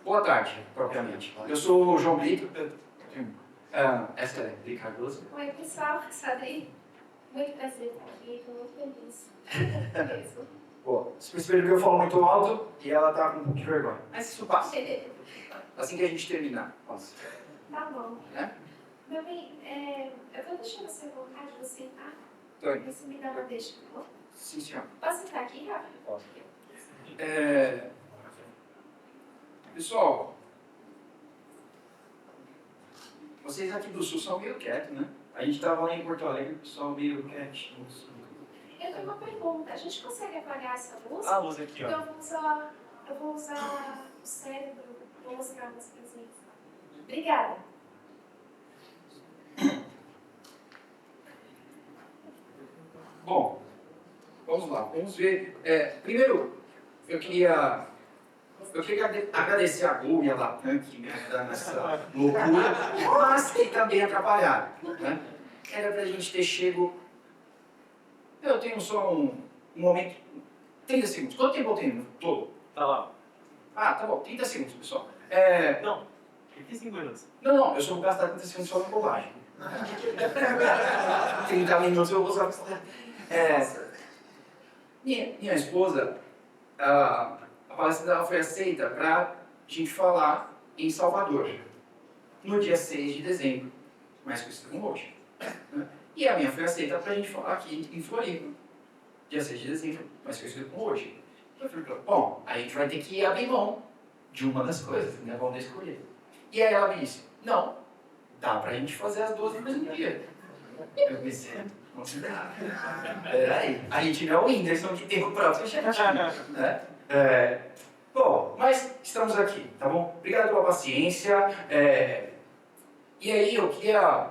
Boa tarde, propriamente. Eu sou o João Brito. Essa é Li Cardoso. Oi, pessoal, Sadri. Muito prazer estar aqui, estou muito feliz. Mesmo. Boa. Vocês perceberam que eu falo muito alto e ela tá com um pouco de vergonha. Mas isso passa. Assim que a gente terminar, passa. Tá bom. É? Meu bem, eu vou deixar você voltar de você, tá? Tô aí. Você me dá uma deixa, tá bom? Sim, senhor. Posso entrar aqui, Rafa? Pode. Pessoal, vocês aqui do Sul são meio quietos, né? A gente tava lá em Porto Alegre, o pessoal meio quietinho. Eu tenho uma pergunta. A gente consegue apagar essa luz? A luz aqui, Então ó. eu vou usar o cérebro, vou mostrar umas coisinhas. Obrigada. Bom, vamos lá, vamos ver. Primeiro, eu queria agradecer a Globo e a Latam que me ajudaram nessa loucura, mas que também atrapalharam. Né? Era pra gente ter chego. Eu tenho só um momento. 30 segundos. Quanto tempo eu tenho? Todo? Tá lá. Ah, tá bom, 30 segundos, pessoal. Não, 35 minutos. Não, eu só vou gastar 30 segundos só na bobagem. 30 minutos eu vou usar. Minha esposa, a palestra dela foi aceita para a gente falar em Salvador, no dia 6 de dezembro, mais conhecido como hoje. E a minha foi aceita para a gente falar aqui em Floripa, dia 6 de dezembro, mais conhecido como hoje. Eu falei, bom, a gente vai ter que abrir mão de uma das coisas, né? Vamos escolher. E aí ela me disse, não, dá pra gente fazer as duas no mesmo dia. Eu pensei, considerar. Peraí, a gente não é o Whindersson que tem o próprio chat, né? Bom, mas estamos aqui, tá bom? Obrigado pela paciência. E aí eu queria...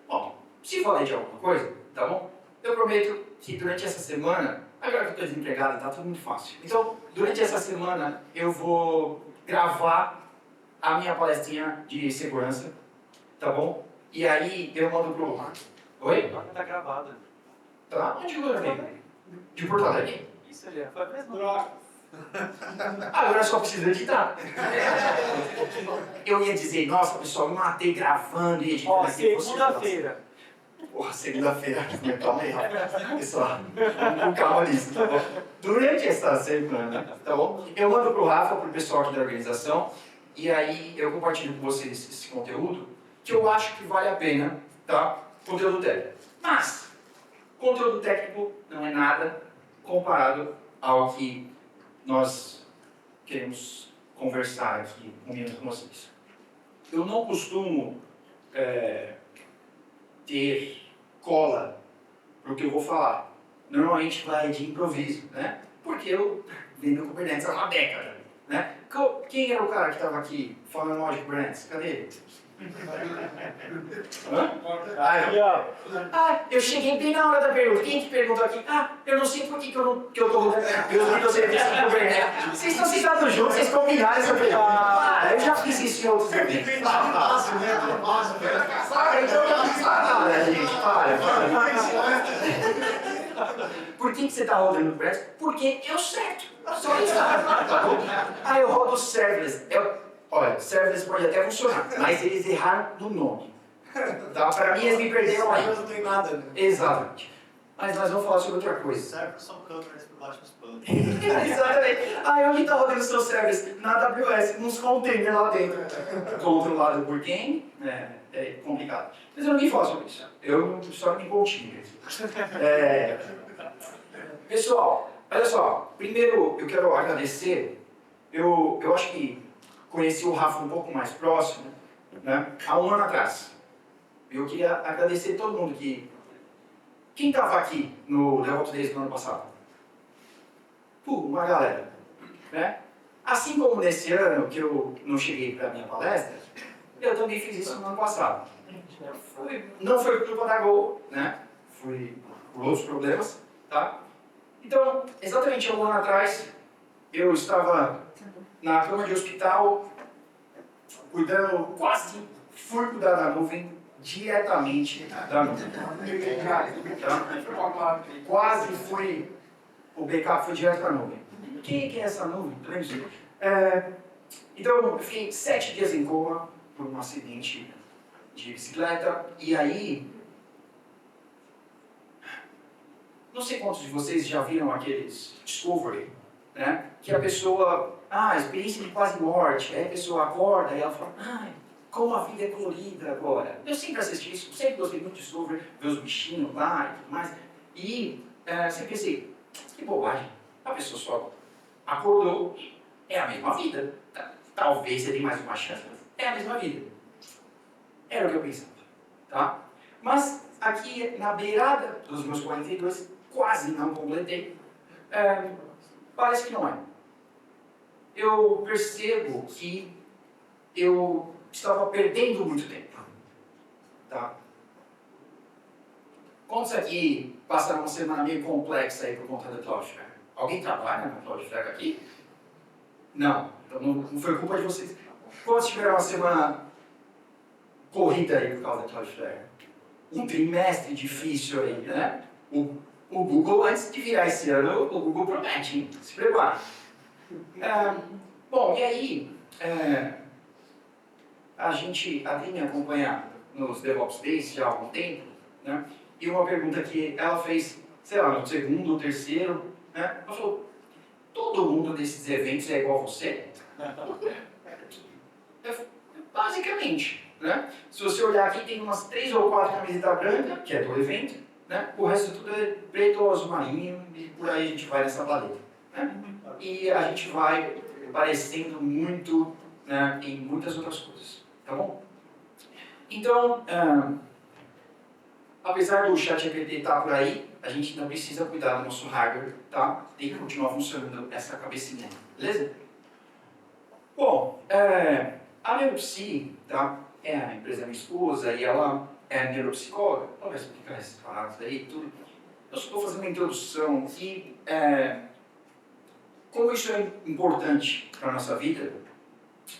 bom, se falei de alguma coisa, tá bom? Eu prometo que durante essa semana, agora que eu estou desempregado, tá tudo muito fácil. Então, durante essa semana, eu vou gravar a minha palestrinha de segurança, tá bom? E aí eu mando pro... Oi? Tá gravada. Tá? Onde eu gravei? De Porto Alegre? Isso ali, foi a mesma. Agora eu só preciso editar. Eu ia dizer, nossa pessoal, me matei gravando e editando. Ó, segunda-feira. Porra, segunda-feira, calma aí, pessoal, vamos com calma nisso, tá bom? Durante essa semana, tá bom? Eu mando pro Rafa, pro pessoal aqui da organização, e aí eu compartilho com vocês esse conteúdo, que eu acho que vale a pena, tá? Conteúdo técnico. Mas, conteúdo técnico não é nada comparado ao que nós queremos conversar aqui um minuto com vocês. Eu não costumo ter cola para o que eu vou falar. Normalmente vai de improviso, né? Porque eu venho do Kubernetes há uma década, né? Quem era o cara que estava aqui falando mal de Kubernetes? Cadê ele? Eu cheguei bem na hora da pergunta. Quem que perguntou aqui? Eu não sei por que eu estou usando o serviço do Kubernetes. Vocês estão sentados juntos, vocês combinaram essa pergunta. Eu já fiz isso em outros eventos. Gente, Por que você está rodando o Kubernetes? Porque eu certo. Só isso. Eu rodo serverless. Olha, serverless pode até funcionar, mas eles erraram no nome. Tá? Para mim, eles me perderam aí. Mas não tem nada, né? Exatamente. Mas nós vamos falar sobre outra coisa. Serve só câmeras por baixo dos panos. Exatamente. Onde está rodando o seu service? Na AWS, nos containers lá dentro. Controlado por quem? É complicado. Mas eu não vim falar sobre isso. Eu só me continho. Pessoal, olha só. Primeiro, eu quero agradecer. Eu acho que conheci o Rafa um pouco mais próximo, né? Há um ano atrás. Eu queria agradecer a todo mundo que... Quem estava aqui no DevOps Days do ano passado? Uma galera. Né? Assim como nesse ano que eu não cheguei para a minha palestra, eu também fiz isso no ano passado. Não foi por culpa da Go, né? Foi por outros problemas, tá? Então, exatamente um ano atrás, eu estava na cama de hospital, fui cuidar da nuvem, diretamente da nuvem. Quase foi, o backup foi direto para a nuvem. O que é essa nuvem? Então, eu fiquei 7 dias em coma por um acidente de bicicleta. E aí, não sei quantos de vocês já viram aqueles Discovery, né? Que a pessoa, experiência de quase morte. Aí a pessoa acorda e ela fala, como a vida é colorida agora. Eu sempre assisti isso, sempre gostei muito de Discovery, ver os bichinhos lá e tudo mais. E sempre pensei, que bobagem. A pessoa só acordou, é a mesma vida. Talvez você tenha mais uma chance, mas é a mesma vida. Era o que eu pensava, tá? Mas aqui na beirada dos meus 42, quase não completei, parece que não é. Eu percebo que eu estava perdendo muito tempo, tá? Quantos aqui passaram uma semana meio complexa aí por conta da Cloudflare? Alguém trabalha na Cloudflare aqui? Não, então não foi culpa de vocês. Quantos tiveram uma semana corrida aí por causa da Cloudflare? Um trimestre difícil aí, né? O Google, antes de virar esse ano, o Google promete, hein? Se prepare. Bom, e aí, a Adri me acompanha nos DevOps Days já há algum tempo, né? E uma pergunta que ela fez, sei lá, no segundo ou terceiro, né? Ela falou, todo mundo desses eventos é igual a você? Basicamente, né? Se você olhar aqui, tem umas 3 ou 4 camisetas brancas, que é do evento, né? O resto tudo é preto ou azul marinho, e por aí a gente vai nessa paleta, né? E a gente vai parecendo muito, né, em muitas outras coisas, tá bom? Então, apesar do ChatGPT estar por aí, a gente ainda precisa cuidar do nosso hardware, tá? Tem que continuar funcionando essa cabecinha, beleza? Bom, a Neuropsi, tá? É a empresa da minha esposa e ela é neuropsicóloga. Ela vai explicar esses paradas aí e tudo. Eu só estou fazendo uma introdução aqui, como isso é importante para a nossa vida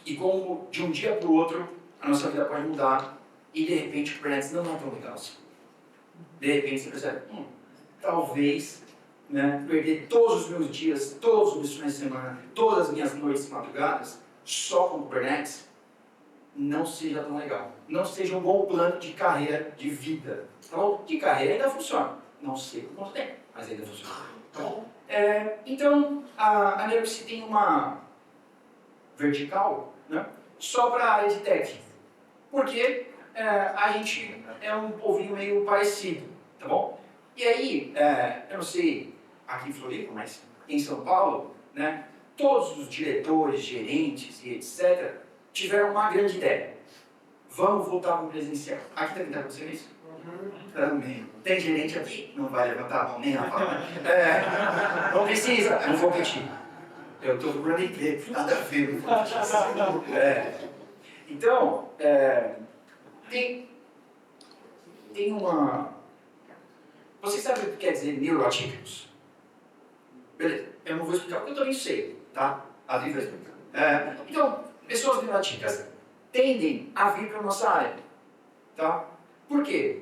e como de um dia para o outro a nossa vida pode mudar e de repente o Kubernetes não é tão legal assim. De repente você percebe, talvez, né, perder todos os meus dias, todos os meus finais de semana, todas as minhas noites e madrugadas só com Kubernetes não seja tão legal. Não seja um bom plano de carreira, de vida. Tá bom? De carreira ainda funciona. Não sei por quanto tempo, mas ainda funciona. Tá bom? Então, a Neuropsi tem uma vertical, né, só para a área de tech. Porque a gente é um povinho meio parecido, tá bom? E aí, eu não sei aqui em Floripa, mas em São Paulo, né, todos os diretores, gerentes e etc. tiveram uma grande ideia. Vamos voltar para o presencial. Aqui também está acontecendo isso? Também. Tem gerente aqui? Não vai levantar a mão nem a palma. Não precisa, eu não vou repetir. Eu estou procurando emprego, nada a ver, não vou repetir. Então, tem uma... Você sabe o que quer dizer neuroatípicos? Beleza, eu não vou explicar porque eu também sei, tá? A Adri vai explicar. Então, pessoas neuroatípicas tendem a vir para a nossa área, tá? Por quê?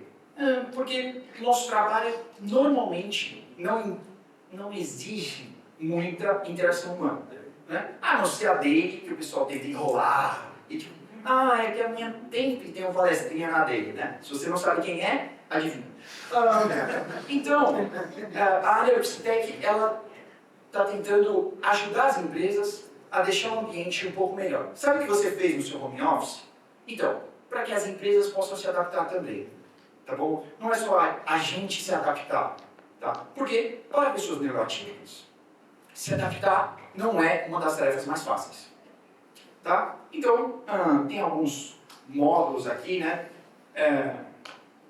Porque nosso trabalho normalmente não exige muita interação humana, né? A não ser a dele, que o pessoal tenta enrolar e tipo, é que a minha sempre tem um palestrinha na dele, né? Se você não sabe quem é, adivinha. Então, a Neuropsitec, ela está tentando ajudar as empresas a deixar o ambiente um pouco melhor. Sabe o que você fez no seu home office? Então, para que as empresas possam se adaptar também, tá bom? Não é só a gente se adaptar, tá? Porque, para pessoas neuroatípicas, se adaptar não é uma das tarefas mais fáceis, tá? Então, tem alguns módulos aqui, né,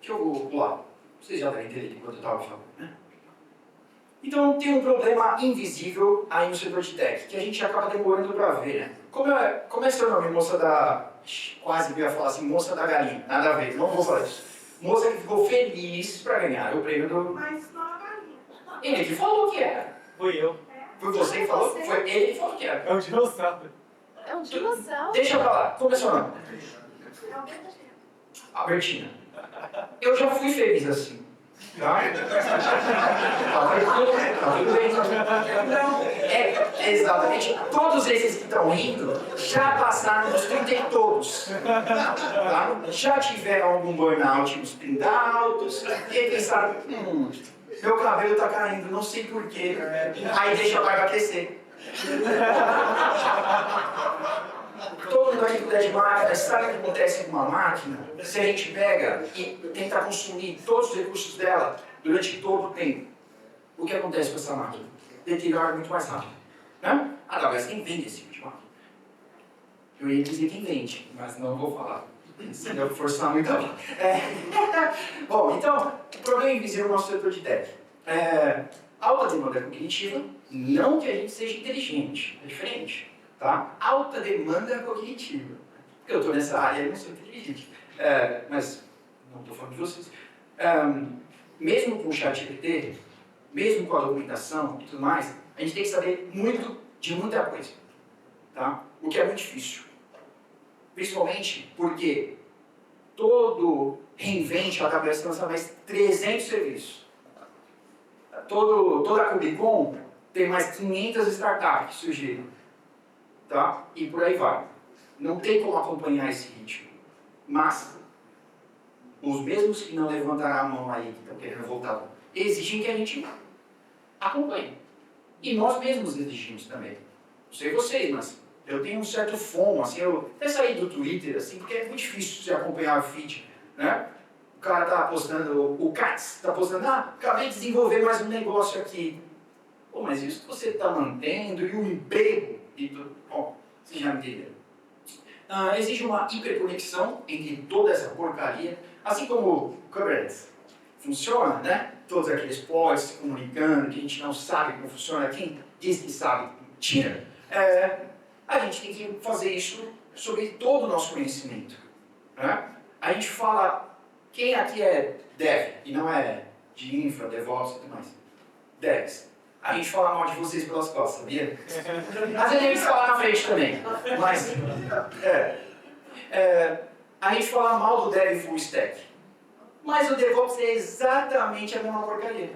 que eu vou pular. Vocês já devem ter lido enquanto eu estava falando, né? Então, tem um problema invisível aí no setor de tech, que a gente acaba demorando para ver, né? Como é seu nome, moça da... Quase que eu ia falar assim, moça da galinha. Nada a ver, não vou falar isso. Moça que ficou feliz para ganhar o prêmio do... Mas não a galinha. Ele que falou que era. Fui eu. Foi você que falou? Foi ele que falou que era. É um dinossauro. É um dinossauro. Deixa pra lá. Como é seu nome? É um verdadeiro. Albertina. Eu já fui feliz assim. Tá? Tá tudo bem. Não, Exatamente. Todos esses que estão rindo já passaram dos 30 e todos. Tá? Já tiveram algum burnout nos 30 altos, e aí pensaram, meu cabelo tá caindo, não sei porquê. Aí deixa a barba crescer. Todo mundo aqui que cuida de máquina, sabe o que acontece com uma máquina? Se a gente pega e tenta consumir todos os recursos dela durante todo o tempo, o que acontece com essa máquina? Deteriora muito mais rápido. Né? Aliás, quem vende esse tipo de máquina? Eu ia dizer quem vende, mas não vou falar. Senão eu vou forçar muito a barra. Bom, então, o problema invisível no nosso setor de tech. Alta demanda cognitiva, não que a gente seja inteligente, é diferente. Tá? Alta demanda cognitiva. Porque eu estou nessa área e não sou inteligente. Mas não estou falando de vocês. Mesmo com o ChatGPT, mesmo com a documentação e tudo mais, a gente tem que saber muito de muita coisa. Tá? O que é muito difícil. Principalmente porque todo reinvente a AWS lança mais 300 serviços. Toda a Kubicon tem mais 500 startups que surgiram. Tá? E por aí vai. Não tem como acompanhar esse ritmo. Mas, os mesmos que não levantaram a mão aí, que estão querendo voltar, exigem que a gente acompanhe. E nós mesmos exigimos também. Não sei vocês, mas eu tenho um certo fomo, assim, eu até saí do Twitter, assim, porque é muito difícil você acompanhar o feed, né? O cara tá postando, o Katz tá postando, acabei de desenvolver mais um negócio aqui. Pô, mas isso que você está mantendo e o emprego e tudo. Bom, vocês já entenderam. Existe uma hiperconexão entre toda essa porcaria, assim como o Kubernetes funciona, né? Todos aqueles pods se comunicando, que a gente não sabe como funciona, quem diz que sabe, mentira. A gente tem que fazer isso sobre todo o nosso conhecimento. Né? A gente fala, quem aqui é dev e não é de infra, DevOps e tudo mais? Devs. A gente fala mal de vocês pelas costas, sabia? Às vezes a gente fala na frente também, mas a gente fala mal do Dev Full Stack. Mas o DevOps é exatamente a mesma porcaria.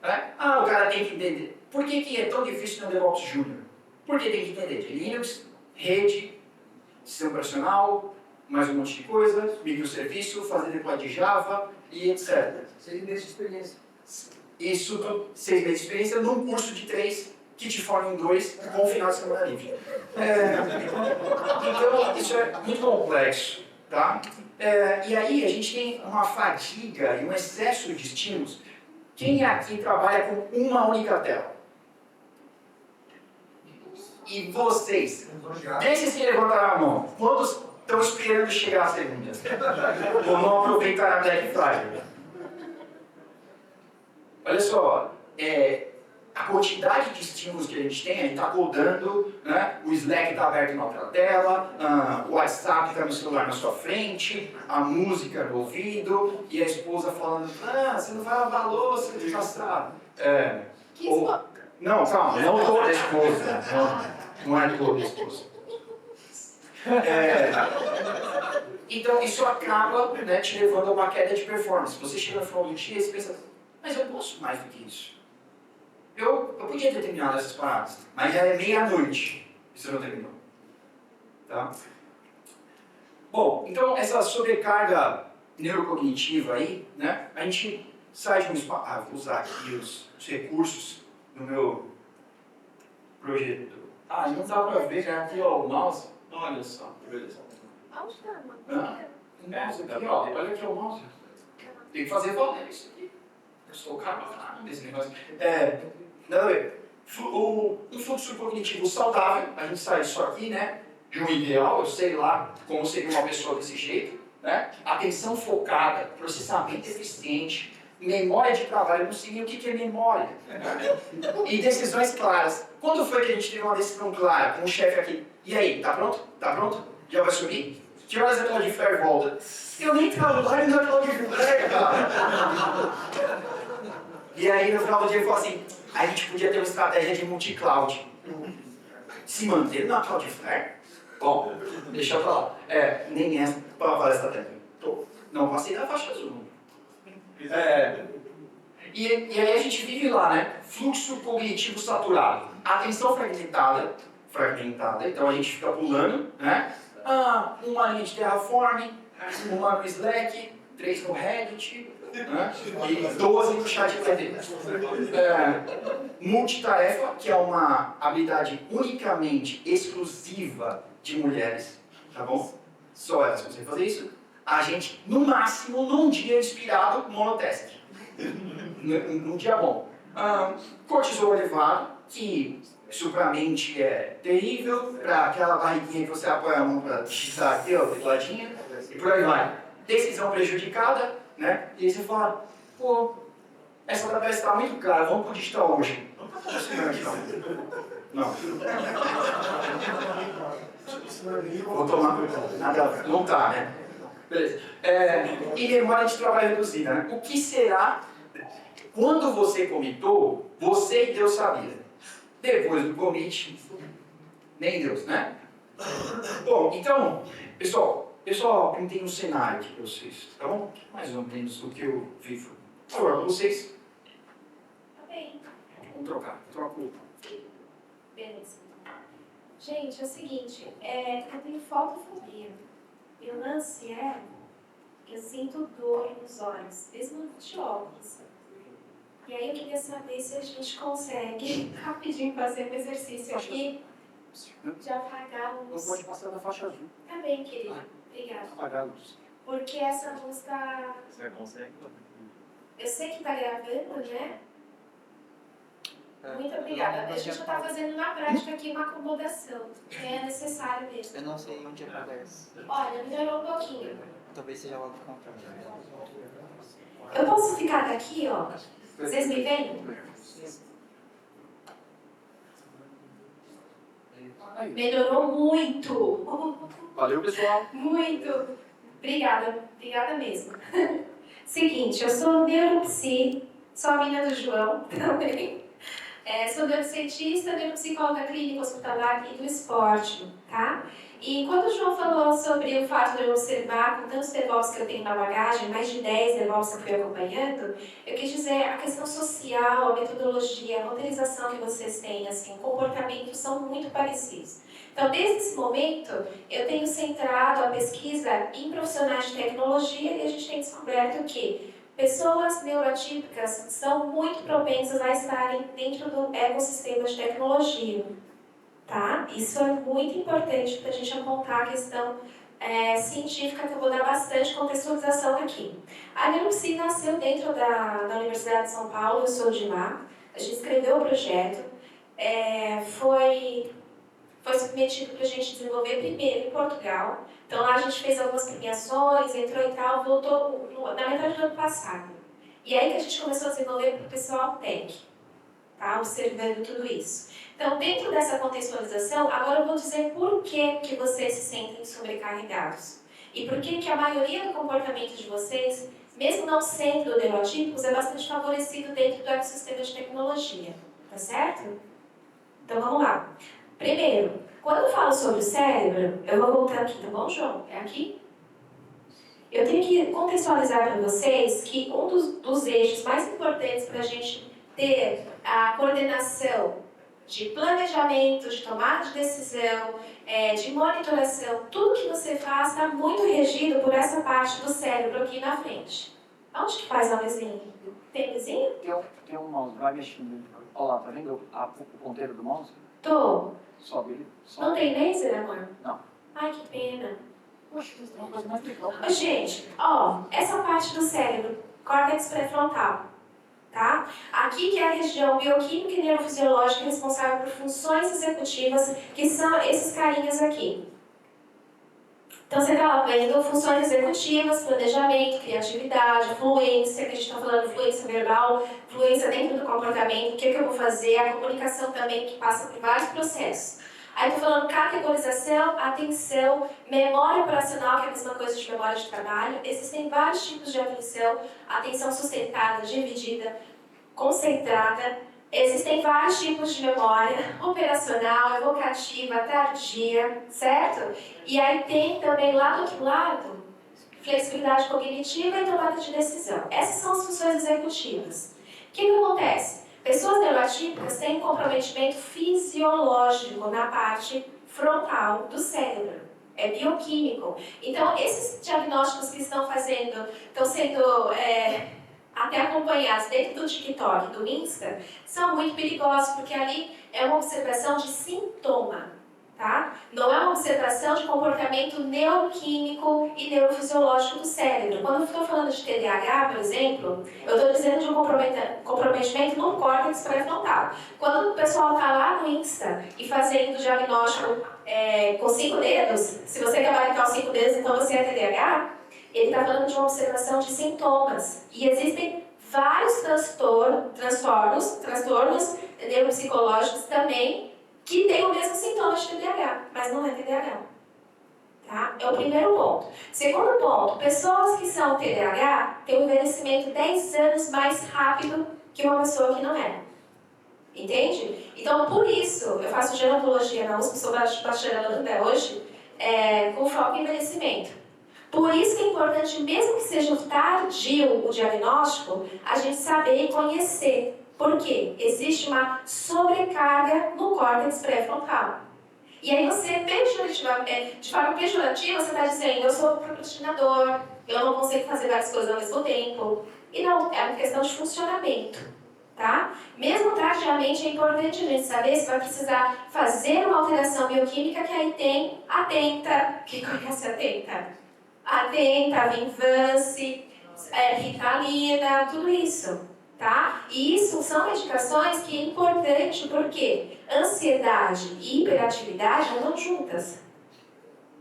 O cara tem que entender. Por que é tão difícil ter um DevOps Júnior? Porque tem que entender de Linux, rede, sistema operacional, mais um monte de coisa, microserviço, fazer deploy de Java e etc. 6 meses de experiência. Isso, 6 meses de experiência num curso de 3 que te forma em 2 com o final de semana livre. Então, isso é muito complexo. Tá? E aí a gente tem uma fadiga e um excesso de estímulos. Quem aqui trabalha com uma única tela? E vocês? Deixem se levantar a mão. Quantos estão esperando chegar a segunda? Ou não aproveitaram a Black Friday? Olha só, a quantidade de estímulos que a gente tem, a gente está codando, né? O Slack está aberto na outra tela, o WhatsApp está no celular na sua frente, a música no ouvido, e a esposa falando, você não vai lavar a louça, desgraçado. Não, calma, não toda a esposa. Não é toda a esposa. Então isso acaba, né, te levando a uma queda de performance. Você chega no final do dia e você pensa, mas eu posso mais do que isso. Eu podia ter terminado essas paradas, mas já é meia-noite e você não terminou. Tá? Bom, então essa sobrecarga neurocognitiva aí, né, a gente sai de um espaço. Vou usar aqui os recursos no meu projeto. Não dá pra ver, já aqui ó, o mouse. Olha só, que beleza. Onde tá, mano? O mouse aqui, ó, olha aqui o mouse. Tem que fazer valer isso aqui. Eu sou o cara pra falar desse negócio. Um fluxo cognitivo saudável, a gente sai disso aqui, né? De um ideal, eu sei lá como seria uma pessoa desse jeito, né? Atenção focada, processamento eficiente, memória de trabalho, eu não sei nem o que é memória. Né? E decisões claras. Quando foi que a gente teve uma decisão clara com o chefe aqui? E aí, tá pronto? Tá pronto? Já vai subir? Que horas a Cloudflare volta? Eu nem trabalho na Cloudflare, cara. E aí no final do dia ele falou assim, a gente podia ter uma estratégia de multi-cloud. Se manter na Cloudflare? Bom, deixa eu falar. Nem essa para falar estratégia. Não passei da faixa azul. E aí a gente vive lá, né? Fluxo cognitivo saturado. Atenção fragmentada, então a gente fica pulando, né? Uma linha de Terraform, uma no Slack, 3 no Reddit, né? E 12 no chat GPT. Multitarefa, que é uma habilidade unicamente exclusiva de mulheres, tá bom? Só elas conseguem fazer isso. A gente, no máximo, num dia inspirado, monotask. Num dia bom. Cortisol elevado, que isso pra mente é terrível, pra aquela barriguinha que você apoia a mão pra dar aqui, ó, tecladinha, e por aí vai. Decisão prejudicada, né? E aí você fala, pô, essa da peça tá muito cara, vamos pro digital hoje. Não tá funcionando, não. Vou tomar. Nada, não tá, né? Beleza. E memória de trabalho reduzida, né? O que será? Quando você comitou, você e Deus sabia. Depois do commit, nem Deus, né? Bom, então, pessoal, pintei um cenário aqui para vocês, tá bom? Mais ou menos o que eu vivo. Por favor, vocês. Tá bem. Vamos trocar. Troco. Beleza. Gente, é o seguinte, eu tenho fotofobia. E o lance é que eu sinto dor nos olhos, mesmo de óculos. E aí eu queria saber se a gente consegue rapidinho fazer um exercício aqui de apagar a Não luz. pode passar da faixa azul. Tá bem, querido. Obrigada. Apagar a luz. Porque essa luz tá... Você consegue? Eu sei que tá gravando, né? Muito obrigada. A gente já tá fazendo na prática aqui uma acomodação, que é necessário mesmo. Eu não sei onde aparece. Olha, melhorou um pouquinho. Talvez seja logo contrário. Eu posso ficar daqui, ó? Vocês me veem? Melhorou muito. Valeu, pessoal. Muito. Obrigada mesmo. Seguinte, eu sou neuropsi, sou a menina do João também. Sou neurocientista, neuropsicóloga clínica hospitalar e do esporte, tá? E quando o João falou sobre o fato de eu observar, com tantos DevOps que eu tenho na bagagem, mais de 10 DevOps que eu fui acompanhando, eu quis dizer a questão social, a metodologia, a roteirização que vocês têm, assim, o comportamento são muito parecidos. Então, desde esse momento, eu tenho centrado a pesquisa em profissionais de tecnologia e a gente tem descoberto que pessoas neurotípicas são muito propensas a estarem dentro do ecossistema de tecnologia. Tá? Isso é muito importante para a gente apontar a questão científica, que eu vou dar bastante contextualização aqui. A Neuropsi nasceu dentro da Universidade de São Paulo, eu sou de lá. A gente escreveu o projeto, foi submetido para a gente desenvolver primeiro em Portugal. Então lá a gente fez algumas premiações, entrou e tal, voltou na metade do ano passado. E aí que a gente começou a desenvolver para o pessoal tech, tá? Observando tudo isso. Então, dentro dessa contextualização, agora eu vou dizer por que vocês se sentem sobrecarregados. E por que a maioria do comportamento de vocês, mesmo não sendo neurotípicos, é bastante favorecido dentro do ecossistema de tecnologia. Tá certo? Então, vamos lá. Primeiro, quando eu falo sobre o cérebro, eu vou voltar aqui, tá bom, João? É aqui? Eu tenho que contextualizar para vocês que um dos eixos mais importantes para a gente ter a coordenação de planejamento, de tomada de decisão, de monitoração, tudo que você faz está muito regido por essa parte do cérebro aqui na frente. Onde que faz a luzinha? Tem luzinha? Tem um mouse, vai mexendo. Olha lá, tá vendo o ponteiro do mouse? Tô. Sobe ele. Não tem laser, amor? Não. Ai, que pena. Poxa, isso é uma coisa mais legal. Ô, gente, ó, essa parte do cérebro, córtex pré-frontal, tá? Aqui que é a região bioquímica e neurofisiológica responsável por funções executivas, que são esses carinhas aqui. Então você está lá vendo funções executivas, planejamento, criatividade, fluência, que a gente está falando fluência verbal, fluência dentro do comportamento, o que eu vou fazer, a comunicação também, que passa por vários processos. Aí estou falando categorização, atenção, memória operacional, que é a mesma coisa de memória de trabalho. Existem vários tipos de atenção sustentada, dividida, concentrada. Existem vários tipos de memória operacional, evocativa, tardia, certo? E aí tem também lá do outro lado, flexibilidade cognitiva e tomada de decisão. Essas são as funções executivas, que acontece? Pessoas neuroatípicas têm um comprometimento fisiológico na parte frontal do cérebro. É bioquímico. Então, esses diagnósticos que estão sendo até acompanhados dentro do TikTok, do Insta, são muito perigosos, porque ali é uma observação de sintoma, tá? Não é uma observação de comportamento neuroquímico e neurofisiológico do cérebro. Quando eu estou falando de TDAH, por exemplo, eu estou dizendo de um comprometimento no córtex pré-frontal. Quando o pessoal está lá no Insta e fazendo o diagnóstico com 5 dedos, se você gabaritar os 5 dedos, então você é TDAH, ele está falando de uma observação de sintomas. E existem vários transtornos neuropsicológicos também que têm o mesmo sintoma de TDAH, mas não é TDAH. Tá? É o primeiro ponto. Segundo ponto, pessoas que são TDAH têm um envelhecimento 10 anos mais rápido que uma pessoa que não é. Entende? Então, por isso, eu faço gerontologia na USP, sou bacharelando até hoje, com foco em envelhecimento. Por isso que é importante, mesmo que seja tardio o diagnóstico, a gente saber e conhecer. Por quê? Existe uma sobrecarga no córtex pré-frontal. E aí você, de forma pejorativa, você está dizendo, eu sou procrastinador, eu não consigo fazer várias coisas ao mesmo tempo. E não, é uma questão de funcionamento. Tá? Mesmo tardiamente, é importante a gente saber se vai precisar fazer uma alteração bioquímica que aí tem atenta, que conhece atenta, Vinvance, Ritalina, tudo isso, tá? E isso são medicações que é importante porque ansiedade e hiperatividade andam juntas,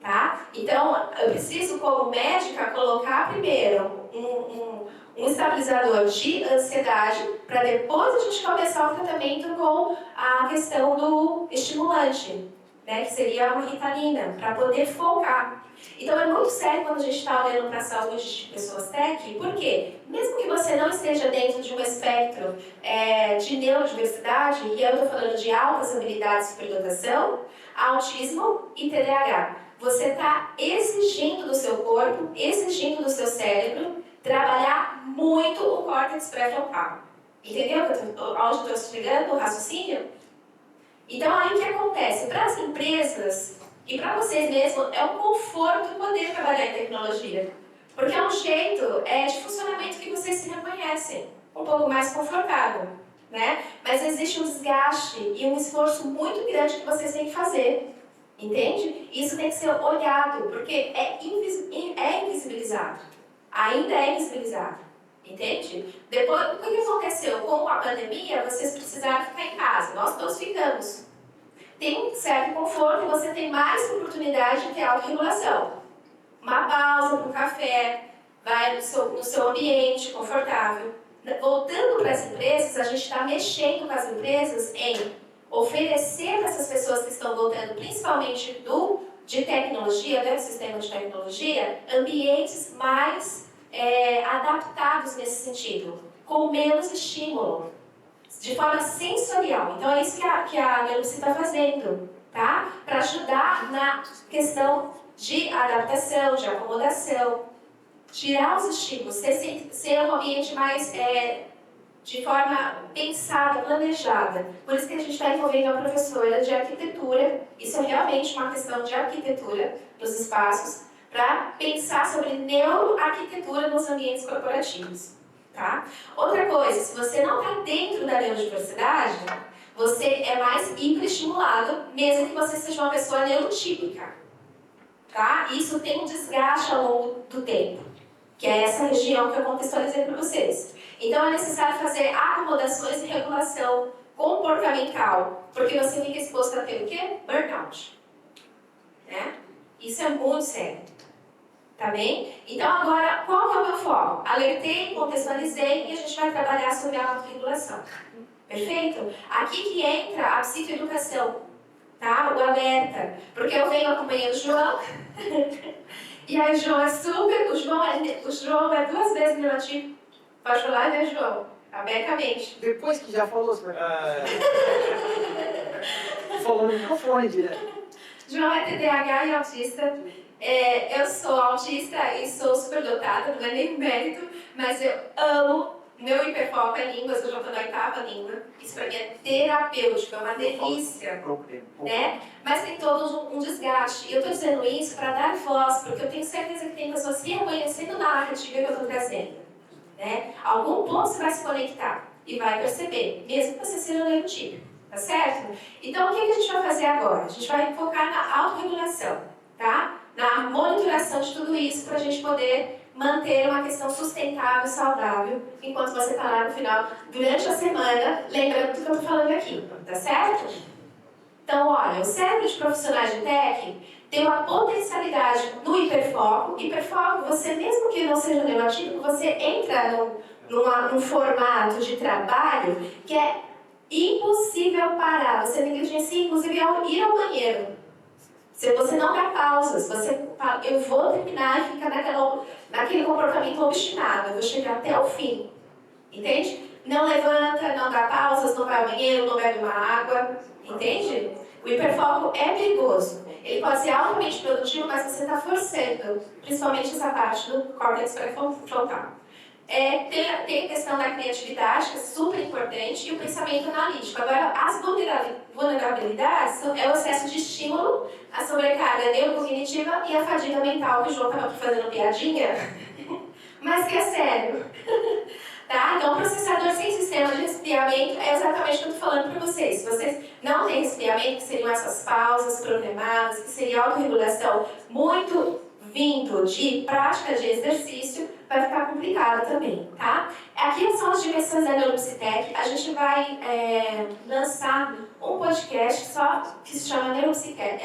tá? Então, eu preciso, como médica, colocar primeiro um estabilizador de ansiedade para depois a gente começar o tratamento com a questão do estimulante, né, que seria uma Ritalina, para poder focar. Então é muito sério quando a gente está olhando para a saúde de pessoas TEC, porque mesmo que você não esteja dentro de um espectro de neurodiversidade, e eu estou falando de altas habilidades de superdotação, autismo e TDAH, você está exigindo do seu corpo, exigindo do seu cérebro, trabalhar muito o córtex pré-frontal. Entendeu onde eu estou chegando, o raciocínio? Então, aí o que acontece? Para as empresas e para vocês mesmos, é um conforto poder trabalhar em tecnologia. Porque é um jeito de funcionamento que vocês se reconhecem, um pouco mais confortável, né? Mas existe um desgaste e um esforço muito grande que vocês têm que fazer. Entende? Isso tem que ser olhado, porque é invisibilizado. Ainda é invisibilizado. Entende? Depois, o que aconteceu? Com a pandemia, vocês precisaram ficar em casa. Nós todos ficamos. Tem um certo conforto e você tem mais oportunidade de ter autorregulação. Uma pausa para um café, vai no seu ambiente confortável. Voltando para as empresas, a gente está mexendo com as empresas em oferecer para essas pessoas que estão voltando, principalmente de tecnologia, do sistema de tecnologia, ambientes mais adaptados nesse sentido, com menos estímulo, de forma sensorial. Então é isso que a Neuropsi está fazendo, tá? Para ajudar na questão de adaptação, de acomodação, tirar os estímulos, ser um ambiente mais de forma pensada, planejada. Por isso que a gente está envolvendo uma professora de arquitetura, isso é realmente uma questão de arquitetura dos espaços, para pensar sobre neuroarquitetura nos ambientes corporativos. Tá? Outra coisa, se você não está dentro da neurodiversidade, você é mais hiperestimulado, mesmo que você seja uma pessoa neurotípica. Tá? Isso tem um desgaste ao longo do tempo, que é essa região que eu contextualizei para vocês. Então é necessário fazer acomodações e regulação comportamental, porque você fica exposto a ter o quê? Burnout. Né? Isso é muito sério. Tá bem? Então agora, qual que é o meu foco? Alertei, contextualizei e a gente vai trabalhar sobre a autorregulação. Perfeito? Aqui que entra a psicoeducação, tá? O alerta. Porque eu venho acompanhando o João. E aí o João é super... O João é 2 vezes neurotípico. Pode falar, né, João? Abertamente. Depois que já falou, senhor. Falou no microfone direto. João é TDAH e autista. Eu sou autista e sou superdotada, não é nem mérito, mas eu amo Meu hiperfoco é línguas, eu já estou na 8ª língua. Isso para mim é terapêutico, é uma delícia, né? Mas tem todo um desgaste. E eu estou dizendo isso para dar voz, porque eu tenho certeza que tem pessoas se reconhecendo na narrativa que eu estou trazendo, né? Algum ponto você vai se conectar e vai perceber, mesmo que você seja neurotípico, tá certo? Então, o que a gente vai fazer agora? A gente vai focar na autorregulação, tá? Na monitoração de tudo isso para a gente poder manter uma questão sustentável, saudável, enquanto você está lá no final, durante a semana, lembrando do que eu estou falando aqui, tá certo? Então, olha, o cérebro de profissionais de tech tem uma potencialidade no hiperfoco. Hiperfoco, você, mesmo que não seja neurotípico, você entra num formato de trabalho que é impossível parar. Você negligencia, inclusive, ir ao banheiro. Se você não dá pausas, você fala, eu vou terminar e fica naquele comportamento obstinado, eu vou chegar até o fim. Entende? Não levanta, não dá pausas, não vai ao banheiro, não bebe uma água. Entende? O hiperfoco é perigoso. Ele pode ser altamente produtivo, mas você está forçando, principalmente essa parte do córtex pré-frontal. Tem a questão da criatividade, que é super importante, e o pensamento analítico. Agora, as vulnerabilidades é o excesso de estímulo, a sobrecarga neurocognitiva e a fadiga mental, que o João estava fazendo piadinha, mas que é sério. Tá? Então, o processador sem sistema de resfriamento é exatamente o que eu estou falando para vocês. Se vocês não têm resfriamento, que seriam essas pausas programadas, que seria autorregulação muito vindo de prática de exercício, vai ficar complicado também, tá? Aqui são as dimensões da Neuropsitec. A gente vai lançar um podcast só que se chama Neuropsitec.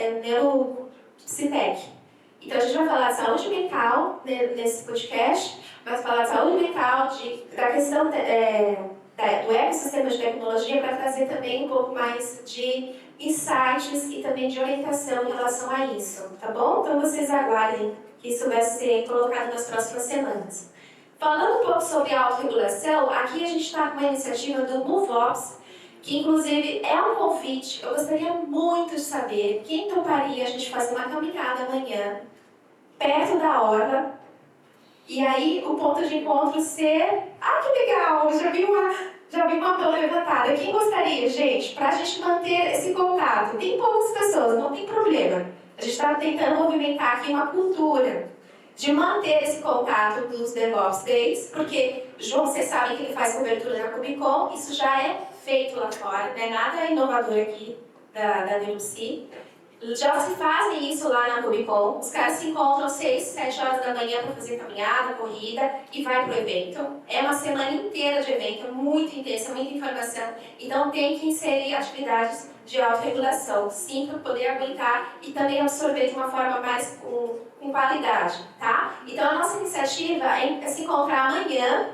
Então, a gente vai falar de saúde mental nesse podcast, vai falar de saúde mental, da questão do ecossistema de tecnologia, para trazer também um pouco mais de insights e também de orientação em relação a isso, tá bom? Então, vocês aguardem que isso vai ser colocado nas próximas semanas. Falando um pouco sobre a autorregulação, aqui a gente está com uma iniciativa do MoveOps, que inclusive é um convite. Eu gostaria muito de saber quem toparia a gente fazer uma caminhada amanhã, perto da orla, e aí o ponto de encontro ser... Ah, que legal! Já vi uma mão levantada. Quem gostaria, gente, para a gente manter esse contato? Tem poucas pessoas, não tem problema. A gente está tentando movimentar aqui uma cultura de manter esse contato dos DevOps Days, porque João, vocês sabem que ele faz cobertura na Cubicon, isso já é feito lá fora, não é nada inovador aqui da NeuroPsi. Já se fazem isso lá na Cubicon, os caras se encontram 6, 7 horas da manhã para fazer caminhada, corrida e vai para o evento. É uma semana inteira de evento, muito intensa, muita informação, então tem que inserir atividades de autorregulação, sim, para poder aguentar e também absorver de uma forma mais com qualidade, tá? Então a nossa iniciativa é se encontrar amanhã,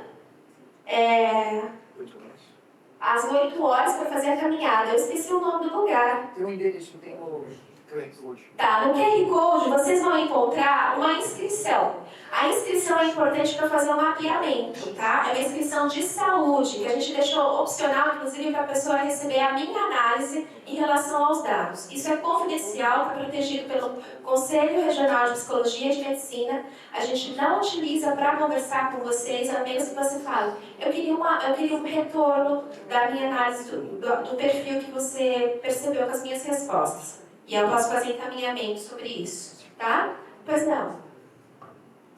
às 8 horas, para fazer a caminhada. Eu esqueci o nome do lugar. Tem um endereço, tem o QR Code. Tá, no QR Code vocês vão encontrar uma inscrição. A inscrição é importante para fazer um mapeamento, tá? É uma inscrição de saúde, que a gente deixou opcional, inclusive, para a pessoa receber a minha análise em relação aos dados. Isso é confidencial, está protegido pelo Conselho Regional de Psicologia e de Medicina. A gente não utiliza para conversar com vocês, a menos que você fale. Eu queria um retorno da minha análise do perfil que você percebeu com as minhas respostas. E eu posso fazer encaminhamento sobre isso, tá? Pois não.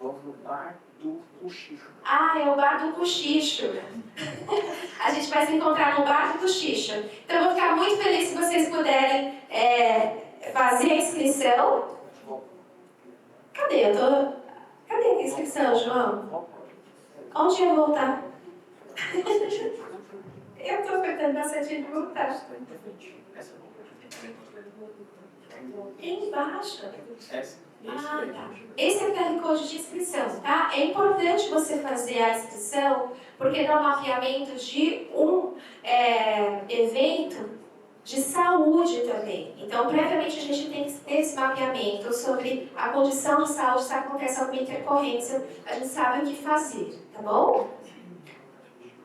Vamos no bar do Cochicho. Ah, é o bar do Cochicho. A gente vai se encontrar no bar do Cochicho. Então eu vou ficar muito feliz se vocês puderem fazer a inscrição. Cadê a inscrição, João? Onde eu vou voltar? Eu estou apertando bastante de voltar. Embaixo. Ah, tá. Esse é o QR Code de inscrição, tá? É importante você fazer a inscrição, porque dá um mapeamento de um evento de saúde também. Então, previamente, a gente tem que ter esse mapeamento sobre a condição de saúde, se acontece alguma intercorrência, a gente sabe o que fazer, tá bom?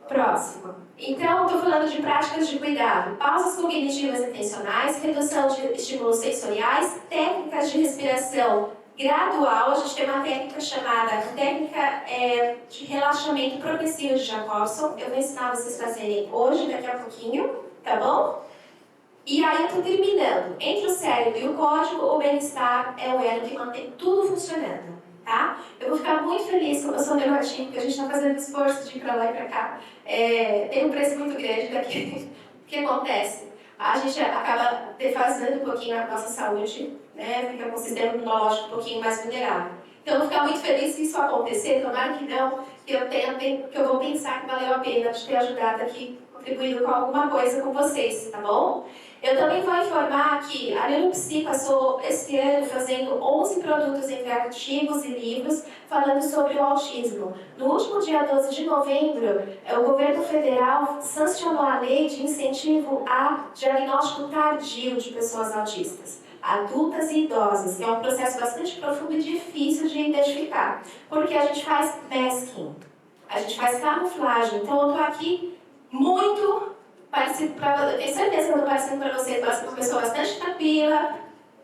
Próximo. Então, estou falando de práticas de cuidado, pausas cognitivas intencionais, redução de estímulos sensoriais, técnicas de respiração gradual. A gente tem uma técnica chamada de relaxamento progressivo de Jacobson. Eu vou ensinar vocês a fazerem hoje, daqui a pouquinho, tá bom? E aí eu estou terminando. Entre o cérebro e o código, o bem-estar é o elo que mantém tudo funcionando, tá? Eu vou ficar muito feliz como eu sou neurotípica, a gente está fazendo esforço de ir para lá e para cá. Tem um preço muito grande daqui. O que acontece? A gente acaba defasando um pouquinho a nossa saúde, né? Fica com o sistema imunológico um pouquinho mais vulnerável. Então eu vou ficar muito feliz se isso acontecer, tomara que não, que eu vou pensar que valeu a pena de ter ajudado aqui, contribuído com alguma coisa com vocês, tá bom? Eu também vou informar que a Neuropsi passou esse ano fazendo 11 produtos entre artigos e livros falando sobre o autismo. No último dia 12 de novembro, o governo federal sancionou a lei de incentivo a diagnóstico tardio de pessoas autistas, adultas e idosas, que é um processo bastante profundo e difícil de identificar, porque a gente faz masking, a gente faz camuflagem. Então eu estou aqui muito parecido eu tenho certeza que eu estou parecendo para vocês uma pessoa bastante tranquila,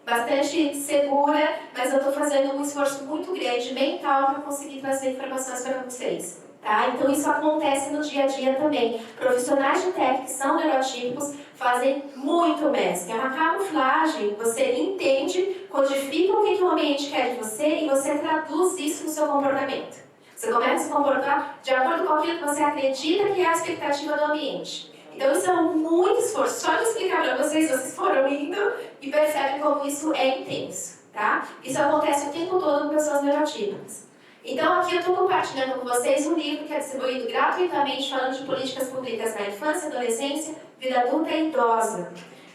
bastante segura, mas eu estou fazendo um esforço muito grande mental para conseguir trazer informações para vocês. Tá? Então isso acontece no dia a dia também. Profissionais de tech que são neurotípicos fazem muito mesmo. É uma camuflagem, você entende, codifica o que o ambiente quer de você e você traduz isso no seu comportamento. Você começa a se comportar de acordo com aquilo que você acredita que é a expectativa do ambiente. Então isso é muito esforço. Só de explicar para vocês, vocês foram indo e percebem como isso é intenso, tá? Isso acontece o tempo todo com pessoas neurotípicas. Então aqui eu estou compartilhando com vocês um livro que é distribuído gratuitamente falando de políticas públicas na infância, adolescência, vida adulta e idosa.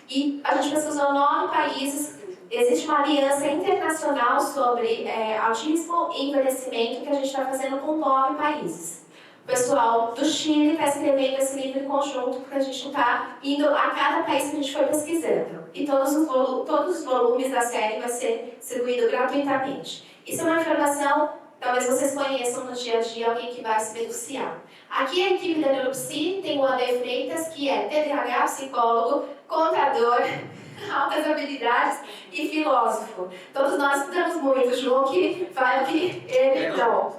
E a gente pesquisou 9 países. Existe uma aliança internacional sobre autismo e envelhecimento que a gente está fazendo com 9 países. O pessoal do Chile está escrevendo esse livro em conjunto, porque a gente está indo a cada país que a gente foi pesquisando. E todos os volumes da série vai ser distribuído gratuitamente. Isso é uma informação, talvez vocês conheçam no dia a dia, alguém que vai se beneficiar. Aqui a equipe da Neuropsi tem o André Freitas, que é TDAH, psicólogo, contador, altas habilidades e filósofo. Todos nós estudamos muito, João que fala que ele não.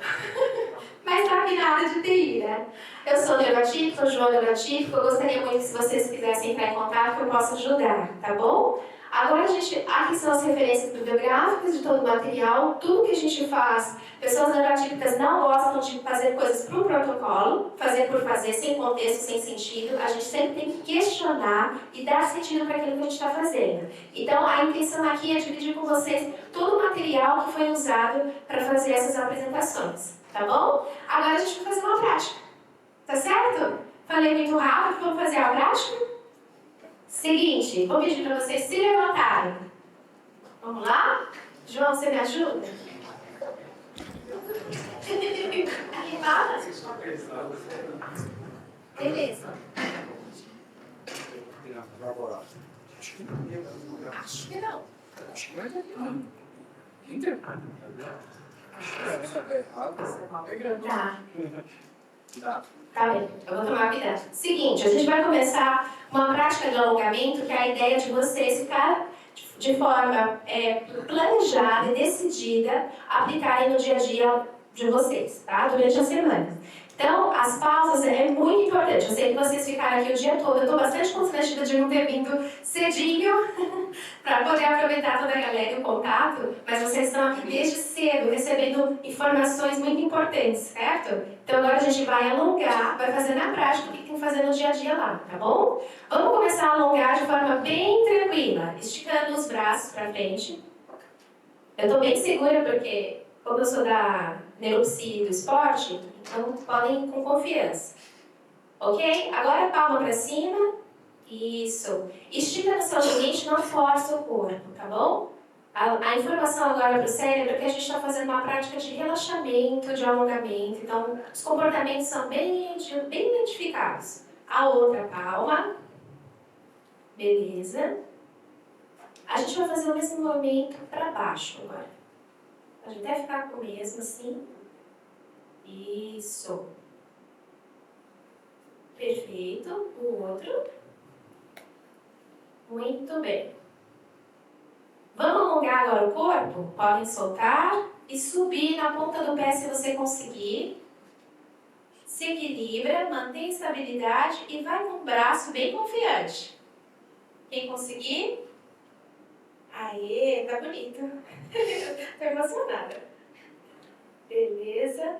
Mas está aqui na área de TI, né? Eu sou neurotípico, o João é neurotípico, eu gostaria muito que se vocês quisessem entrar em contato, que eu possa ajudar, tá bom? Agora, aqui são as referências bibliográficas de todo o material, tudo que a gente faz. Pessoas neurotípicas não gostam de fazer coisas para o protocolo, fazer por fazer, sem contexto, sem sentido. A gente sempre tem que questionar e dar sentido para aquilo que a gente está fazendo. Então, a intenção aqui é dividir com vocês todo o material que foi usado para fazer essas apresentações, tá bom? Agora a gente vai fazer uma prática, tá certo? Falei muito rápido, vamos fazer a prática? Seguinte, vou pedir para vocês se levantarem. Vamos lá? João, você me ajuda? Animada? Beleza. Acho que não. Acho que vai ter. Inter? Tá. Tá bem, eu vou tomar cuidado. Seguinte, a gente vai começar uma prática de alongamento, que é a ideia de vocês ficar de forma planejada e decidida aplicarem no dia a dia de vocês, tá? Durante a semana. Então, as pausas é muito importante. Eu sei que vocês ficaram aqui o dia todo. Eu estou bastante constrangida de não ter vindo cedinho para poder aproveitar toda a galera e o contato, mas vocês estão aqui desde cedo, recebendo informações muito importantes, certo? Então, agora a gente vai alongar, vai fazer na prática o que tem que fazer no dia a dia lá, tá bom? Vamos começar a alongar de forma bem tranquila, esticando os braços para frente. Eu estou bem segura porque, como eu sou da Neuropsi do esporte, então podem ir com confiança. Ok? Agora palma para cima. Isso. Estica no seu limite, não força o corpo, tá bom? A informação agora para o cérebro é que a gente está fazendo uma prática de relaxamento, de alongamento. Então, os comportamentos são bem identificados. A outra palma. Beleza. A gente vai fazer o mesmo movimento para baixo agora. A gente deve ficar com o mesmo assim. Isso. Perfeito. O outro. Muito bem. Vamos alongar agora o corpo? Podem soltar e subir na ponta do pé se você conseguir. Se equilibra, mantém estabilidade e vai com o braço bem confiante. Quem conseguir? Aê, tá bonito. Tô emocionada. Beleza.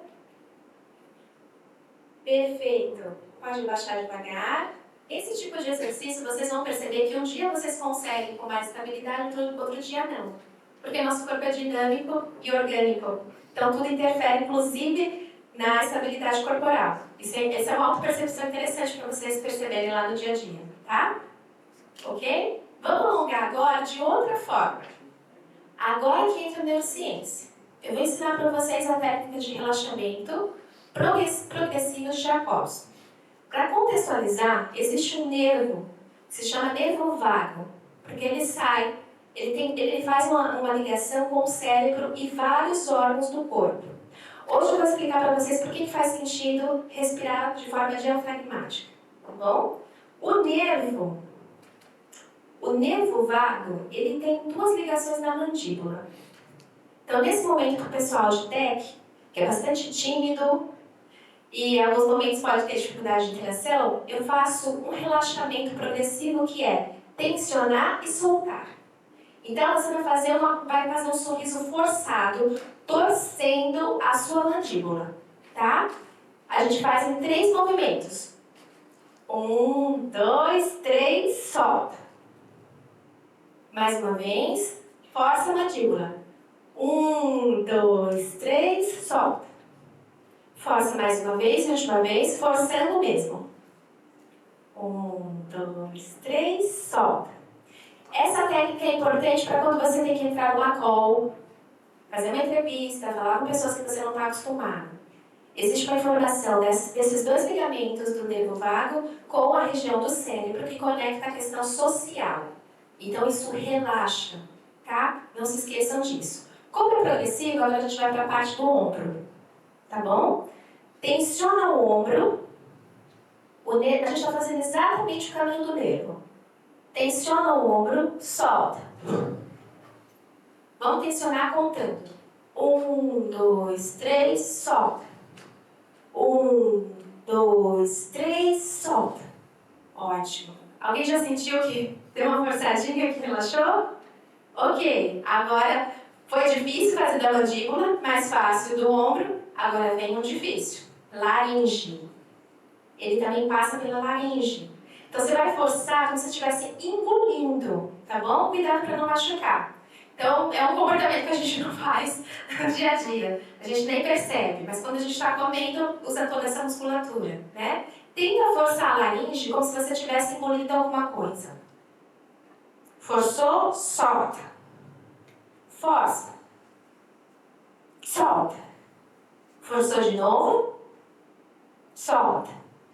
Perfeito. Pode baixar devagar. Esse tipo de exercício, vocês vão perceber que um dia vocês conseguem com mais estabilidade, outro dia não. Porque nosso corpo é dinâmico e orgânico. Então, tudo interfere, inclusive, na estabilidade corporal. Essa é uma autopercepção interessante para vocês perceberem lá no dia a dia, tá? Ok? Vamos alongar agora de outra forma. Agora que entra a neurociência. Eu vou ensinar para vocês a técnica de relaxamento progressivo de Jacobson. Para contextualizar, existe um nervo que se chama nervo vago, porque ele faz uma ligação com o cérebro e vários órgãos do corpo. Hoje eu vou explicar para vocês por que faz sentido respirar de forma diafragmática, tá bom? O nervo vago, ele tem duas ligações na mandíbula. Então, nesse momento, para o pessoal de TEC, que é bastante tímido, e em alguns momentos pode ter dificuldade de interação, eu faço um relaxamento progressivo que é tensionar e soltar. Então você vai fazer um sorriso forçado, torcendo a sua mandíbula, tá? A gente faz em 3 movimentos. 1, 2, 3, solta. Mais uma vez, força a mandíbula. 1, 2, 3, solta. Força mais uma vez, última vez, forçando mesmo. 1, 2, 3, solta. Essa técnica é importante para quando você tem que entrar numa call, fazer uma entrevista, falar com pessoas que você não está acostumado. Existe uma informação desses 2 ligamentos do nervo vago com a região do cérebro que conecta a questão social. Então isso relaxa, tá? Não se esqueçam disso. Como é progressivo, agora a gente vai para a parte do ombro, tá bom? Tensiona o ombro. A gente está fazendo exatamente o caminho do nervo. Tensiona o ombro, solta. Vamos tensionar contando. 1, 2, 3, solta. 1, 2, 3, solta. Ótimo. Alguém já sentiu que deu uma forçadinha que relaxou? Ok. Agora foi difícil fazer da mandíbula, mais fácil do ombro. Agora vem um difícil. Laringe. Ele também passa pela laringe. Então você vai forçar como se estivesse engolindo, tá bom? Cuidado para não machucar. Então é um comportamento que a gente não faz no dia a dia. A gente nem percebe, mas quando a gente está comendo, usa toda essa musculatura, né? Tenta forçar a laringe como se você estivesse engolindo alguma coisa. Forçou, solta. Força. Solta. Forçou de novo. Solta.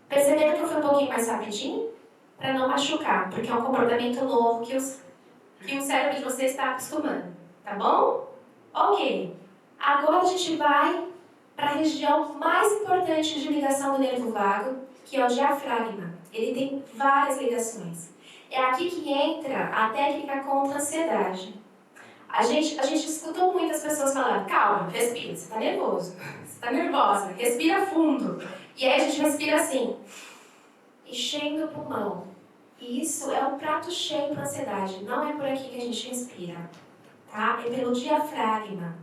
Perceberam que eu fui um pouquinho mais rapidinho? Para não machucar, porque é um comportamento novo que o cérebro de vocês está acostumando. Tá bom? Ok. Agora a gente vai para a região mais importante de ligação do nervo vago, que é o diafragma. Ele tem várias ligações. É aqui que entra a técnica contra a ansiedade. A gente escutou muitas pessoas falando, calma, respira, você está nervoso, você está nervosa, respira fundo. E aí a gente respira assim, enchendo o pulmão. E isso é um prato cheio para a ansiedade, não é por aqui que a gente respira, tá? É pelo diafragma.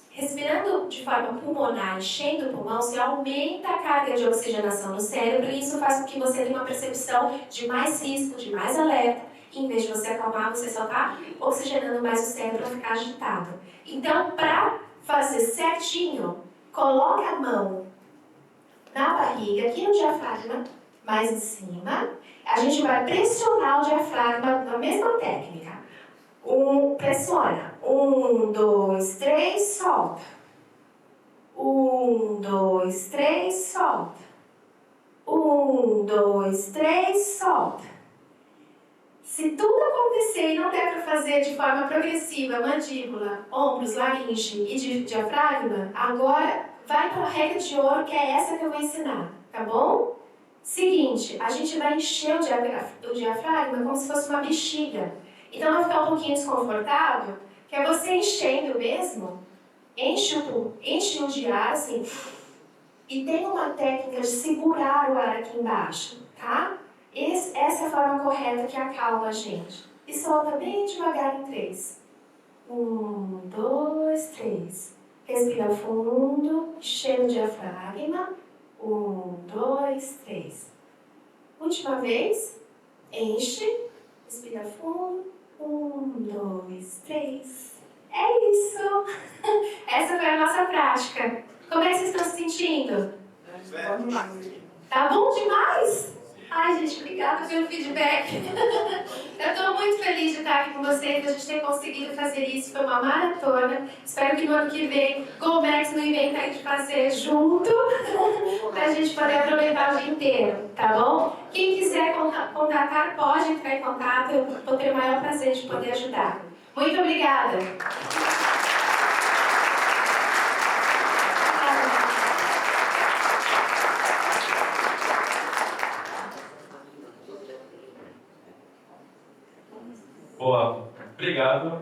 Respirando de forma pulmonar, enchendo o pulmão, você aumenta a carga de oxigenação no cérebro e isso faz com que você tenha uma percepção de mais risco, de mais alerta. E em vez de você acalmar, você só está oxigenando mais o cérebro para ficar agitado. Então, para fazer certinho, coloca a mão na barriga, aqui no diafragma, mais em cima. A gente vai pressionar o diafragma na mesma técnica. Pressiona. 1, 2, 3, solta. 1, 2, 3, solta. 1, 2, 3, solta. Se tudo acontecer e não der para fazer de forma progressiva, mandíbula, ombros, laringe e diafragma, agora vai para a regra de ouro, que é essa que eu vou ensinar, tá bom? Seguinte, a gente vai encher o diafragma como se fosse uma bexiga. Então vai ficar um pouquinho desconfortável, que é você enchendo mesmo, enche o de ar, assim, e tem uma técnica de segurar o ar aqui embaixo, tá? Essa é a forma correta que acalma a gente. E solta bem devagar em 3. 1, 2, 3. Respira fundo, enchendo o diafragma. 1, 2, 3. Última vez. Enche. Respira fundo. 1, 2, 3. É isso. Essa foi a nossa prática. Como é que vocês estão se sentindo? Tá bom demais? Ai, gente, obrigada pelo feedback. Eu estou muito feliz de estar aqui com vocês, de a gente ter conseguido fazer isso. Foi uma maratona. Espero que no ano que vem, Gomex no evento a gente fazer junto, para a gente poder aproveitar o dia inteiro, tá bom? Quem quiser contatar, pode entrar em contato. Eu vou ter o maior prazer de poder ajudar. Muito obrigada. Boa, obrigado.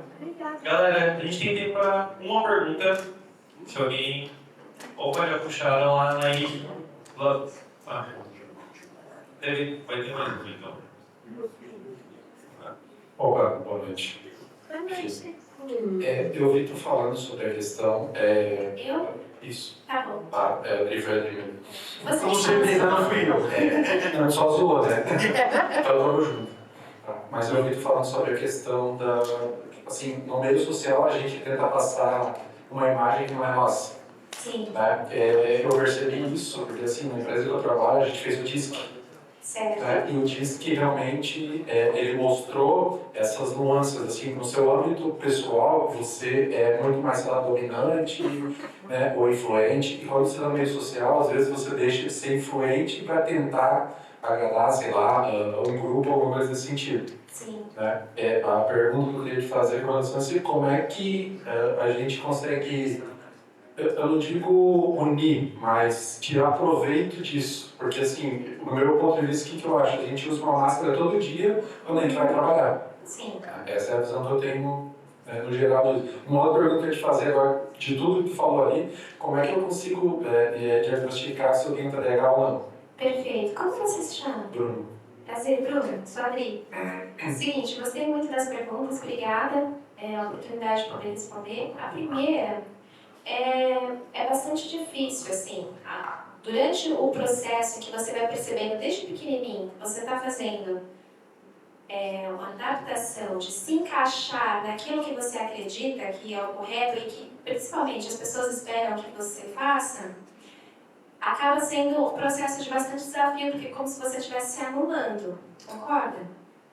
Galera, a gente tem tempo para uma pergunta. Se alguém. Opa, já puxaram lá na aí. Vai ter mais um, então. Opa, boa noite. Eu ouvi tu falando sobre a questão. Eu? Isso. Tá bom. Driver. Você Com certeza não fui eu. Não, só zoou, né? Então vamos junto. Mas eu ouvi tu falando sobre a questão da. Assim, no meio social a gente tenta passar uma imagem que não é nossa. Sim. Né? Eu percebi isso, porque assim, na empresa que eu trabalho a gente fez o DISC. Certo. Né? E o DISC realmente ele mostrou essas nuances, assim, no seu âmbito pessoal você é muito mais, sei lá, dominante, né, ou influente, e quando você está no meio social, às vezes você deixa de ser influente para tentar agradar, sei lá, um grupo, alguma coisa nesse sentido. Sim. Né? A pergunta que eu queria te fazer com relação a isso, como é que a gente consegue, eu não digo unir, mas tirar proveito disso. Porque, assim, no meu ponto de vista, o que eu acho? A gente usa uma máscara todo dia quando a gente vai trabalhar. Sim. Essa é a visão que eu tenho, no geral. Uma outra pergunta que eu ia te fazer agora, de tudo que tu falou ali, como é que eu consigo diagnosticar se alguém está legal ou não? Perfeito. Como você se chama? Bruno. Prazer, Bruno. Sou Adri. Seguinte, gostei muito das perguntas, obrigada. A oportunidade de poder responder. A primeira é bastante difícil, assim. Durante o processo que você vai percebendo desde pequenininho, você está fazendo uma adaptação de se encaixar naquilo que você acredita que é o correto e que, principalmente, as pessoas esperam que você faça, acaba sendo um processo de bastante desafio, porque é como se você estivesse se anulando, concorda?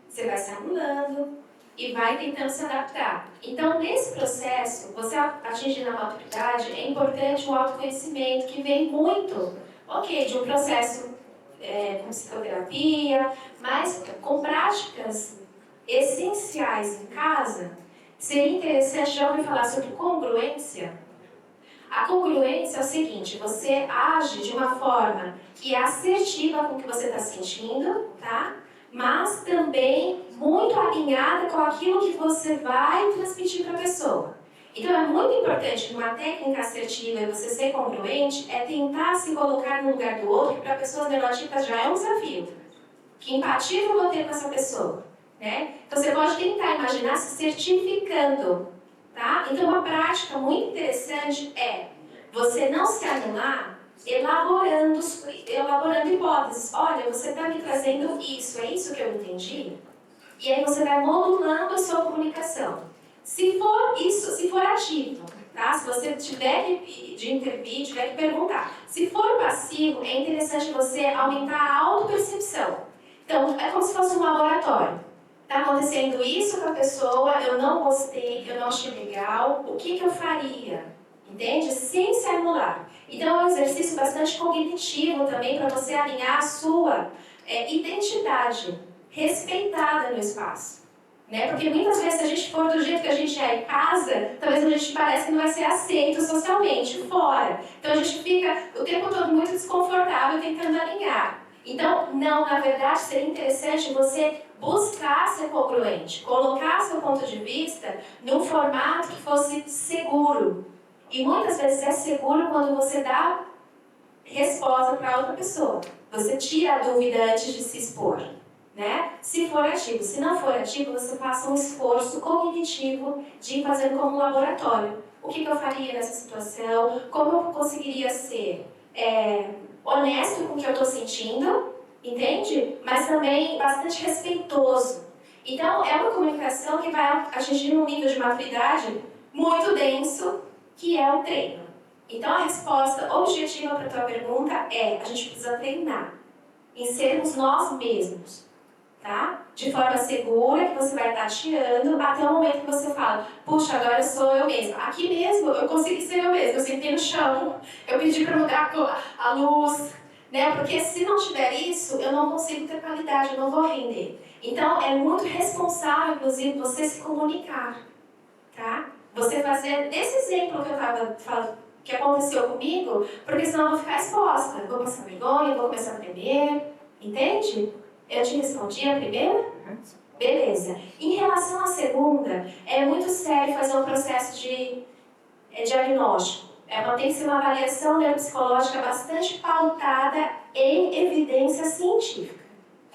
Você vai se anulando e vai tentando se adaptar. Então, nesse processo, você atingindo a maturidade, é importante o autoconhecimento, que vem muito, de um processo com psicoterapia, mas com práticas essenciais em casa. Seria interessante, já ouviu falar sobre congruência? A congruência é o seguinte, você age de uma forma que é assertiva com o que você está sentindo, tá? Mas também muito alinhada com aquilo que você vai transmitir para a pessoa. Então é muito importante, numa técnica assertiva e você ser congruente, é tentar se colocar no lugar do outro, que para pessoas neurotípicas já é um desafio. Que empatia eu vou ter com essa pessoa? Né? Então você pode tentar imaginar se certificando. Tá? Então uma prática muito interessante é você não se anular elaborando hipóteses. Olha, você está me trazendo isso, é isso que eu entendi? E aí você vai modulando a sua comunicação. Se for ativo, tá? Se você tiver de intervir, tiver que perguntar. Se for passivo, é interessante você aumentar a autopercepção. Então, é como se fosse um laboratório. Está acontecendo isso com a pessoa, eu não gostei, eu não achei legal, o que eu faria? Entende? Sem se anular. Então é um exercício bastante cognitivo também para você alinhar a sua identidade respeitada no espaço. Né? Porque muitas vezes se a gente for do jeito que a gente é em casa, talvez a gente pareça que não vai ser aceito socialmente, fora. Então a gente fica o tempo todo muito desconfortável tentando alinhar. Então, não, na verdade, seria interessante você buscar ser congruente, colocar seu ponto de vista num formato que fosse seguro. E muitas vezes é seguro quando você dá resposta para outra pessoa. Você tira a dúvida antes de se expor, né? Se for ativo. Se não for ativo, você passa um esforço cognitivo de ir fazendo como um laboratório. O que eu faria nessa situação? Como eu conseguiria ser honesto com o que eu estou sentindo, entende? Mas também bastante respeitoso. Então, é uma comunicação que vai atingir um nível de maturidade muito denso, que é o treino. Então, a resposta objetiva para a tua pergunta é: a gente precisa treinar em sermos nós mesmos, tá? De forma segura, que você vai tateando até o momento que você fala: puxa, agora sou eu mesma. Aqui mesmo eu consegui ser eu mesma. Eu sentei no chão, eu pedi para mudar a luz, né? Porque se não tiver isso, eu não consigo ter qualidade, eu não vou render. Então, é muito responsável, inclusive, você se comunicar, tá? Você fazer desse exemplo que eu estava falando, que aconteceu comigo, porque senão eu vou ficar exposta. Vou passar vergonha, vou começar a tremer, entende? Eu te respondi a primeira? Beleza. Em relação à segunda, é muito sério fazer um processo de diagnóstico. Tem que ser uma avaliação neuropsicológica bastante pautada em evidência científica,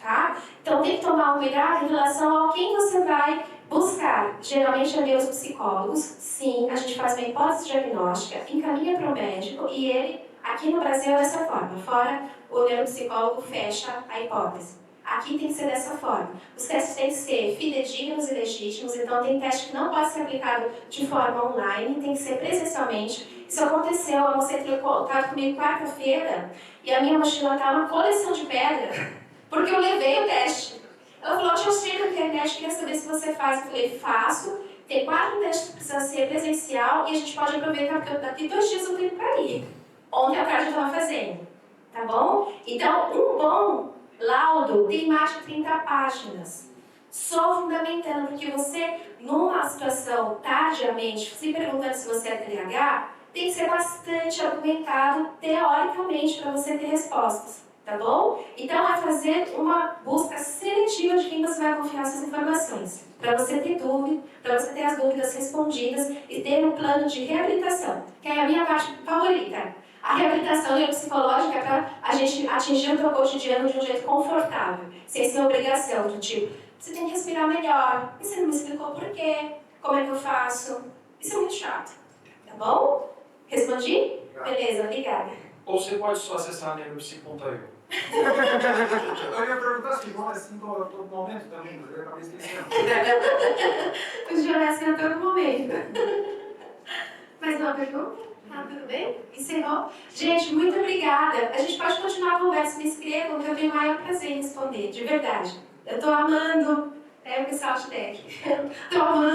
tá? Então tem que tomar um cuidado em relação a quem você vai buscar. Geralmente é meus psicólogos. Sim, a gente faz uma hipótese diagnóstica, encaminha para o médico e ele, aqui no Brasil, é dessa forma. Fora, o neuropsicólogo fecha a hipótese. Aqui tem que ser dessa forma. Os testes têm que ser fidedignos e legítimos, então tem teste que não pode ser aplicado de forma online, tem que ser presencialmente. Isso aconteceu, a moça entrou em contato comigo quarta-feira e a minha mochila está uma coleção de pedra, porque eu levei o teste. Ela falou: eu te mostrei na internet, queria saber se você faz. Eu falei: faço. Tem 4 testes que precisam ser presencial e a gente pode aproveitar, porque daqui 2 dias eu tenho para ir. Ontem à tarde eu estava fazendo, tá bom? Então, um bom laudo tem mais de 30 páginas. Só fundamentando, porque você, numa situação tardiamente, se perguntando se você é TDAH, tem que ser bastante argumentado teoricamente para você ter respostas. Tá bom? Então, é fazer uma busca seletiva de quem você vai confiar essas informações. Para você ter dúvida, para você ter as dúvidas respondidas e ter um plano de reabilitação, que é a minha parte favorita. A reabilitação neuropsicológica é para a gente atingir o teu cotidiano de um jeito confortável, sem ser obrigação, do tipo: você tem que respirar melhor, e você não me explicou por quê, como é que eu faço? Isso é muito chato. Tá bom? Respondi? Beleza, obrigada. Ou você pode só acessar neuropsi.eu. Eu ia perguntar assim, como assim todo momento também, mas eu acabei esquecendo. Podia assim a todo momento. Mais uma pergunta? Tudo bem? Encerrou? Gente, muito obrigada. A gente pode continuar a conversa, me inscrevam, que eu tenho o maior prazer em responder, de verdade. Eu estou amando o pessoal de deck. Estou amando